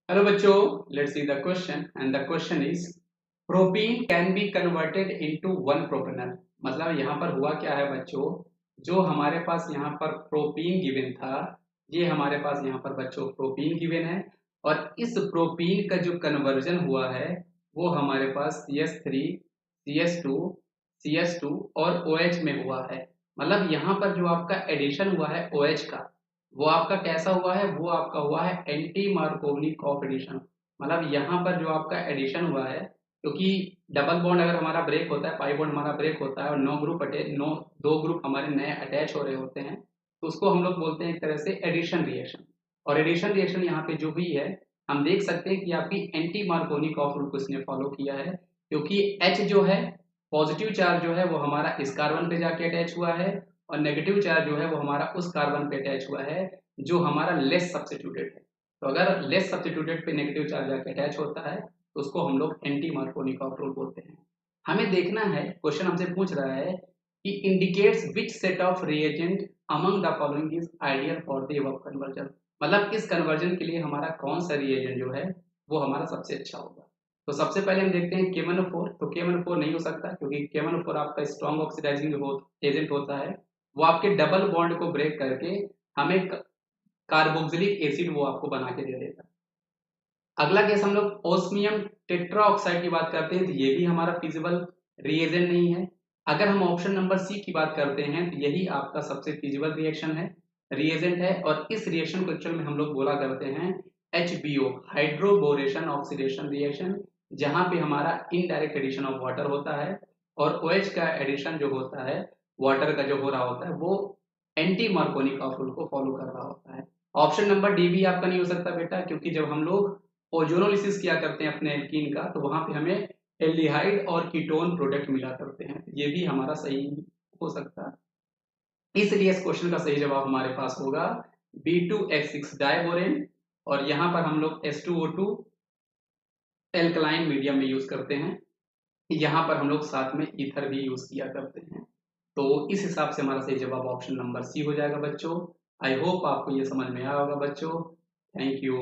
Hello बच्चों, let's see the question and the question is propene can be converted into one propanol। मतलब यहाँ पर हुआ क्या है बच्चों, जो हमारे पास यहाँ पर प्रोपीन गिवन था, ये हमारे पास यहाँ पर बच्चों प्रोपीन गिवन है और इस प्रोपीन का जो कन्वर्जन हुआ है वो हमारे पास CH3, CH2, CH2 और OH में हुआ है। मतलब यहाँ पर जो आपका एडिशन हुआ है OH का, वो आपका कैसा हुआ है, वो आपका हुआ है एंटी मार्कोवनिकॉफ एडिशन। मतलब यहाँ पर जो आपका एडिशन हुआ है, क्योंकि डबल बॉन्ड अगर हमारा ब्रेक होता है, पाई बॉन्ड हमारा ब्रेक होता है और दो ग्रुप हमारे नए अटैच हो रहे होते हैं, तो उसको हम लोग बोलते हैं एक तरह से एडिशन रिएक्शन। और एडिशन रिएक्शन यहाँ पे जो हुई है, हम देख सकते हैं कि आपकी एंटी मार्कोवनिकॉफ रूल को इसने फॉलो किया है, क्योंकि H जो है, पॉजिटिव चार्ज जो है वो हमारा इस कार्बन पे जाके अटैच हुआ है और नेगेटिव चार्ज जो है वो हमारा उस कार्बन पे अटैच हुआ है जो हमारा लेस सब्स्टिट्यूटेड है। तो अगर लेस सब्स्टिट्यूटेड पे नेगेटिव चार्ज जाके अटैच होता है तो उसको हम लोग एंटी मार्कोनिकॉफ रूल बोलते हैं। हमें देखना है, क्वेश्चन हमसे पूछ रहा है कि indicates which set of reagent among the following is ideal for the above conversion. मतलब इस कन्वर्जन के लिए हमारा कौन सा रिएजेंट जो है वो हमारा सबसे अच्छा होगा। तो सबसे पहले हम देखते हैं K1O4। तो K1O4 नहीं हो सकता, क्योंकि K1O4 आपका स्ट्रॉन्ग ऑक्सीडाइजिंग एजेंट होता है, वो आपके डबल बॉन्ड को ब्रेक करके हमें कार्बोक्सिलिक एसिड वो आपको बना के दे देगा। अगला केस हम लोग ओस्मियम टेट्राऑक्साइड की बात करते हैं, तो ये भी हमारा फिजिबल रिएजेंट नहीं है। अगर हम ऑप्शन नंबर सी की बात करते हैं तो यही आपका सबसे फिजिबल रिएक्शन है, रिएजेंट है। और इस रिएक्शन को एक्चुअल में हम लोग बोला करते हैं HBO, हाइड्रोबोरेशन ऑक्सीडेशन रिएक्शन, जहां पे हमारा इनडायरेक्ट एडिशन ऑफ वाटर होता है और OH का एडिशन जो होता है वाटर का जो हो रहा होता है वो एंटी मार्कोनिकॉफ रूल को फॉलो कर रहा होता है। ऑप्शन नंबर डी भी आपका नहीं हो सकता बेटा, क्योंकि जब हम लोग ओजोनोलिसिस किया करते हैं अपने एल्कीन का, तो वहां पे हमें एल्डिहाइड और कीटोन प्रोडक्ट मिला करते हैं, ये भी हमारा सही हो सकता है। इसलिए इस क्वेश्चन का सही जवाब हमारे पास होगा B2H6 डाइबोरेन। और यहाँ पर हम लोग H2O2 एल्कलाइन मीडियम में यूज करते हैं, यहाँ पर हम लोग साथ में ईथर भी यूज किया करते हैं। तो इस हिसाब से हमारा सही जवाब ऑप्शन नंबर सी हो जाएगा बच्चों। आई होप आपको ये समझ में आया होगा बच्चों। Thank you.